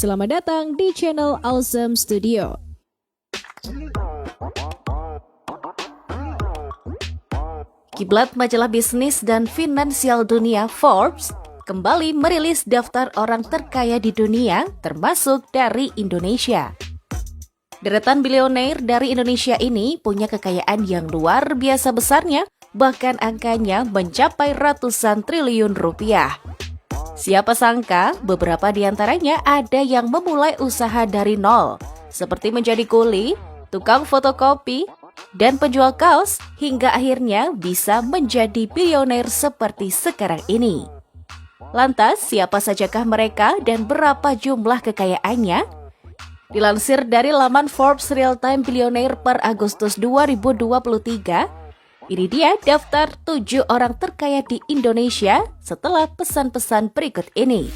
Selamat datang di channel Awesome Studio. Kiblat majalah bisnis dan finansial dunia Forbes kembali merilis daftar orang terkaya di dunia termasuk dari Indonesia. Deretan bilioner dari Indonesia ini punya kekayaan yang luar biasa besarnya, bahkan angkanya mencapai ratusan triliun rupiah. Siapa sangka beberapa di antaranya ada yang memulai usaha dari nol, seperti menjadi kuli, tukang fotokopi, dan penjual kaos hingga akhirnya bisa menjadi bilioner seperti sekarang ini. Lantas, siapa sajakah mereka dan berapa jumlah kekayaannya? Dilansir dari laman Forbes Real Time Billionaire per Agustus 2023, ini dia daftar 7 orang terkaya di Indonesia setelah pesan-pesan berikut ini.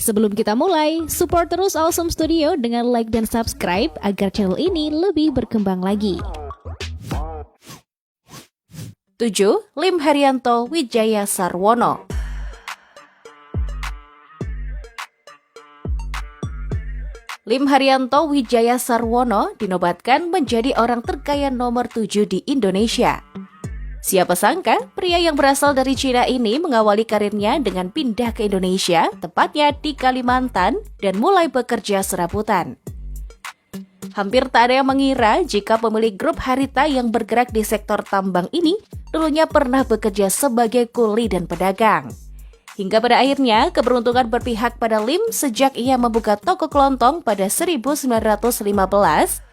Sebelum kita mulai, support terus Awesome Studio dengan like dan subscribe agar channel ini lebih berkembang lagi. 7. Lim Haryanto Wijaya Sarwono. Lim Haryanto Wijaya Sarwono dinobatkan menjadi orang terkaya nomor 7 di Indonesia. Siapa sangka, pria yang berasal dari Cina ini mengawali karirnya dengan pindah ke Indonesia, tepatnya di Kalimantan, dan mulai bekerja serabutan. Hampir tak ada yang mengira jika pemilik grup Harita yang bergerak di sektor tambang ini dulunya pernah bekerja sebagai kuli dan pedagang. Hingga pada akhirnya, keberuntungan berpihak pada Lim sejak ia membuka toko kelontong pada 1915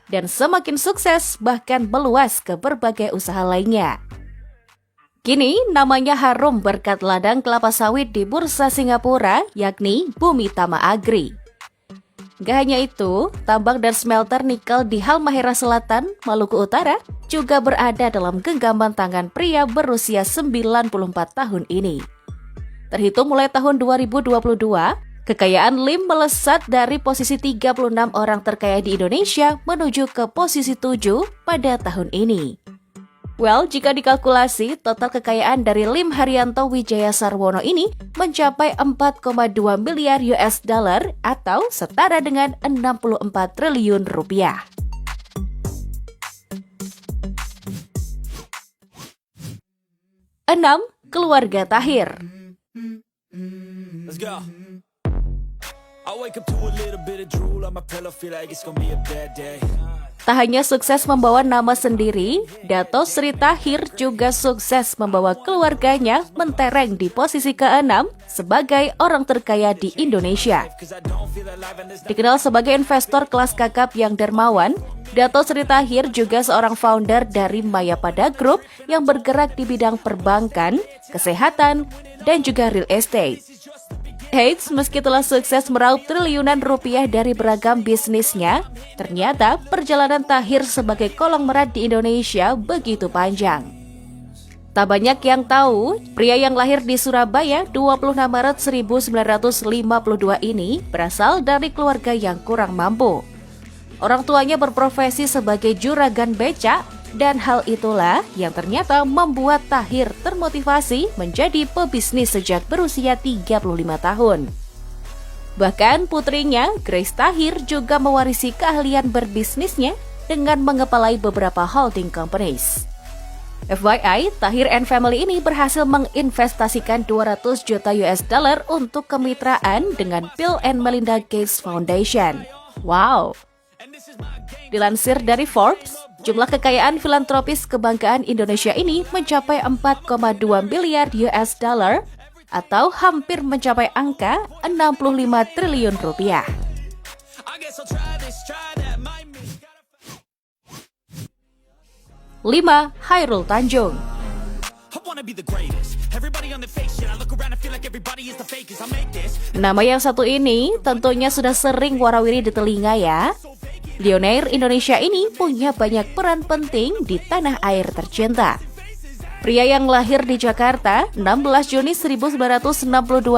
dan semakin sukses bahkan meluas ke berbagai usaha lainnya. Kini, namanya harum berkat ladang kelapa sawit di Bursa Singapura, yakni Bumi Tama Agri. Gak hanya itu, tambang dan smelter nikel di Halmahera Selatan, Maluku Utara, juga berada dalam genggaman tangan pria berusia 94 tahun ini. Terhitung mulai tahun 2022, kekayaan Lim melesat dari posisi 36 orang terkaya di Indonesia menuju ke posisi 7 pada tahun ini. Well, jika dikalkulasi, total kekayaan dari Lim Haryanto Wijaya Sarwono ini mencapai 4,2 miliar US dollar atau setara dengan 64 triliun rupiah. 6. Keluarga Tahir. Let's go. I wake up to a little bit of drool on my pillow, feel like it's gonna be a bad day. Tak hanya sukses membawa nama sendiri, Dato Sri Tahir juga sukses membawa keluarganya mentereng di posisi ke-6 sebagai orang terkaya di Indonesia. Dikenal sebagai investor kelas kakap yang dermawan, Dato Sri Tahir juga seorang founder dari Mayapada Group yang bergerak di bidang perbankan, kesehatan, dan juga real estate. Eits, meski telah sukses meraup triliunan rupiah dari beragam bisnisnya, ternyata perjalanan Tahir sebagai kolong merat di Indonesia begitu panjang. Tak banyak yang tahu, pria yang lahir di Surabaya 26 Maret 1952 ini berasal dari keluarga yang kurang mampu. Orang tuanya berprofesi sebagai juragan becak, dan hal itulah yang ternyata membuat Tahir termotivasi menjadi pebisnis sejak berusia 35 tahun. Bahkan putrinya, Grace Tahir, juga mewarisi keahlian berbisnisnya dengan mengepalai beberapa holding companies. FYI, Tahir and Family ini berhasil menginvestasikan 200 juta US dollar untuk kemitraan dengan Bill and Melinda Gates Foundation. Wow! Dilansir dari Forbes, jumlah kekayaan filantropis kebanggaan Indonesia ini mencapai 4,2 miliar US dollar atau hampir mencapai angka 65 triliun rupiah. 5. Hairul Tanjung. Nama yang satu ini tentunya sudah sering warawiri di telinga ya. Bilioner Indonesia ini punya banyak peran penting di tanah air tercinta. Pria yang lahir di Jakarta 16 Juni 1962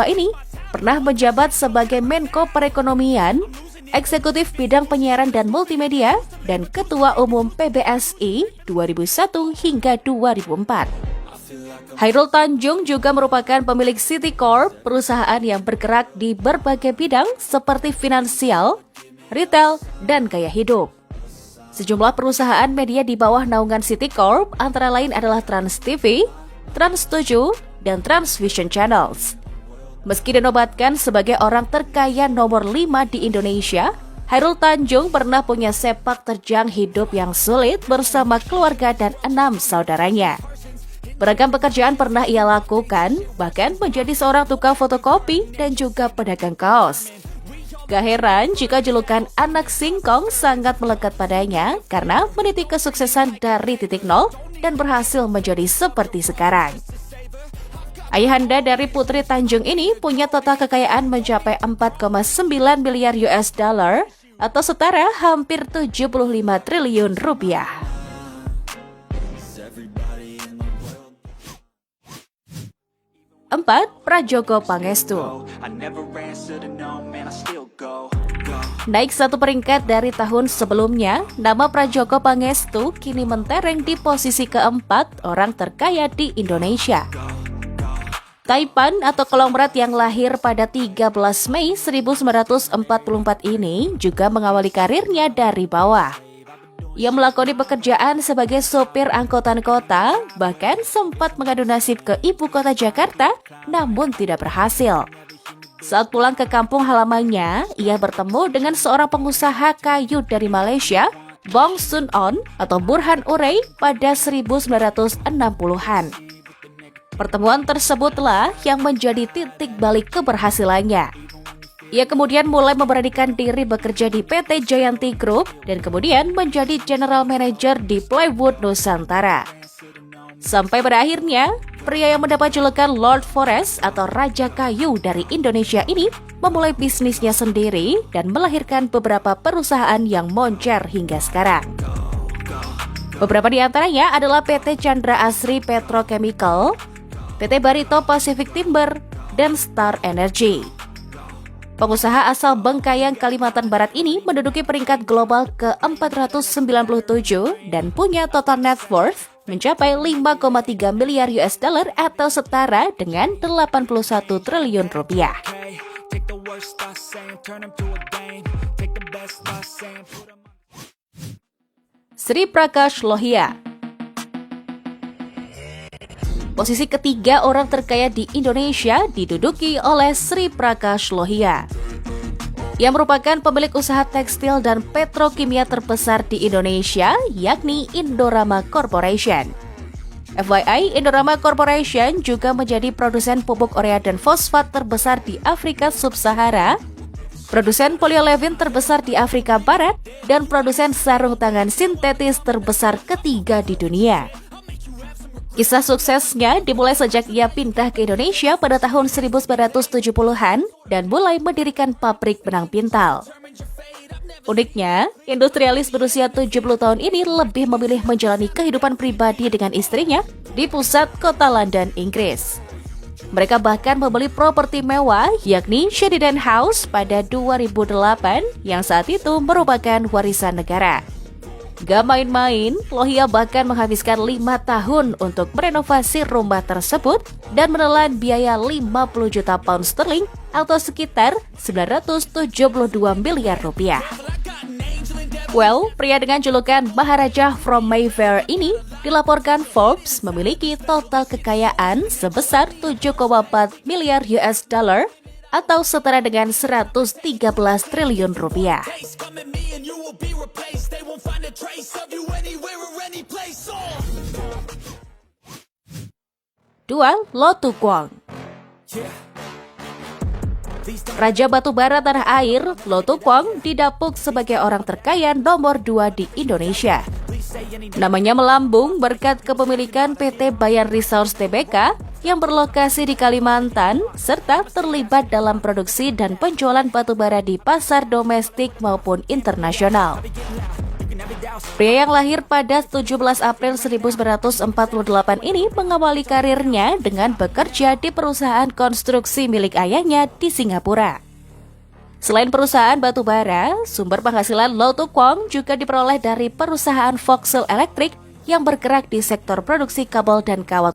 ini pernah menjabat sebagai Menko Perekonomian, Eksekutif Bidang Penyiaran dan Multimedia, dan Ketua Umum PBSI 2001 hingga 2004. Hairul Tanjung juga merupakan pemilik Citicorp, perusahaan yang bergerak di berbagai bidang seperti finansial, retail, dan gaya hidup. Sejumlah perusahaan media di bawah naungan Citicorp antara lain adalah Trans TV, Trans 7, dan Transvision Channels. Meski dinobatkan sebagai orang terkaya nomor 5 di Indonesia, Hairul Tanjung pernah punya sepak terjang hidup yang sulit bersama keluarga dan 6 saudaranya. Beragam pekerjaan pernah ia lakukan, bahkan menjadi seorang tukang fotokopi dan juga pedagang kaos. Gak heran jika julukan anak singkong sangat melekat padanya karena meniti kesuksesan dari titik nol dan berhasil menjadi seperti sekarang. Ayahanda dari Putri Tanjung ini punya total kekayaan mencapai 4,9 miliar US dollar atau setara hampir 75 triliun rupiah. Empat, Prajogo Pangestu. Naik satu peringkat dari tahun sebelumnya, nama Prajogo Pangestu kini mentereng di posisi keempat orang terkaya di Indonesia. Taipan atau konglomerat yang lahir pada 13 Mei 1944 ini juga mengawali karirnya dari bawah. Ia melakoni pekerjaan sebagai sopir angkutan kota, bahkan sempat mengadu nasib ke ibu kota Jakarta, namun tidak berhasil. Saat pulang ke kampung halamannya, ia bertemu dengan seorang pengusaha kayu dari Malaysia, Bong Sun On atau Burhan Urey pada 1960-an. Pertemuan tersebutlah yang menjadi titik balik keberhasilannya. Ia kemudian mulai memberanikan diri bekerja di PT Jayanti Group dan kemudian menjadi General Manager di Plywood Nusantara. Sampai pada akhirnya, pria yang mendapat julukan Lord Forest atau Raja Kayu dari Indonesia ini memulai bisnisnya sendiri dan melahirkan beberapa perusahaan yang moncer hingga sekarang. Beberapa di antaranya adalah PT Chandra Asri Petrochemical, PT Barito Pacific Timber, dan Star Energy. Pengusaha asal Bengkayang, Kalimantan Barat ini menduduki peringkat global ke-497 dan punya total net worth mencapai 5,3 miliar US dollar atau setara dengan 81 triliun rupiah. Sri Prakash Lohia. Posisi ketiga orang terkaya di Indonesia diduduki oleh Sri Prakash Lohia. Ia merupakan pemilik usaha tekstil dan petrokimia terbesar di Indonesia, yakni Indorama Corporation. FYI, Indorama Corporation juga menjadi produsen pupuk urea dan fosfat terbesar di Afrika Sub-Sahara, produsen polyolefin terbesar di Afrika Barat, dan produsen sarung tangan sintetis terbesar ketiga di dunia. Kisah suksesnya dimulai sejak ia pindah ke Indonesia pada tahun 1970-an dan mulai mendirikan pabrik benang pintal. Uniknya, industrialis berusia 70 tahun ini lebih memilih menjalani kehidupan pribadi dengan istrinya di pusat kota London, Inggris. Mereka bahkan membeli properti mewah yakni Sheridan House pada 2008 yang saat itu merupakan warisan negara. Gak main-main, Lohia bahkan menghabiskan 5 tahun untuk merenovasi rumah tersebut dan menelan biaya 50 juta pound sterling atau sekitar 972 miliar rupiah. Well, pria dengan julukan Maharaja from Mayfair ini dilaporkan Forbes memiliki total kekayaan sebesar 7,4 miliar US dollar atau setara dengan 113 triliun rupiah. Dua, Lo Tu Kwong. Raja batubara tanah air, Lo Tu Kwong didapuk sebagai orang terkaya nomor 2 di Indonesia. Namanya melambung berkat kepemilikan PT Bayan Resource Tbk yang berlokasi di Kalimantan serta terlibat dalam produksi dan penjualan batubara di pasar domestik maupun internasional. Pria yang lahir pada 17 April 1948 ini mengawali karirnya dengan bekerja di perusahaan konstruksi milik ayahnya di Singapura. Selain perusahaan batubara, sumber penghasilan Lo Tu Kwong juga diperoleh dari perusahaan Vauxhall Electric yang bergerak di sektor produksi kabel dan kawat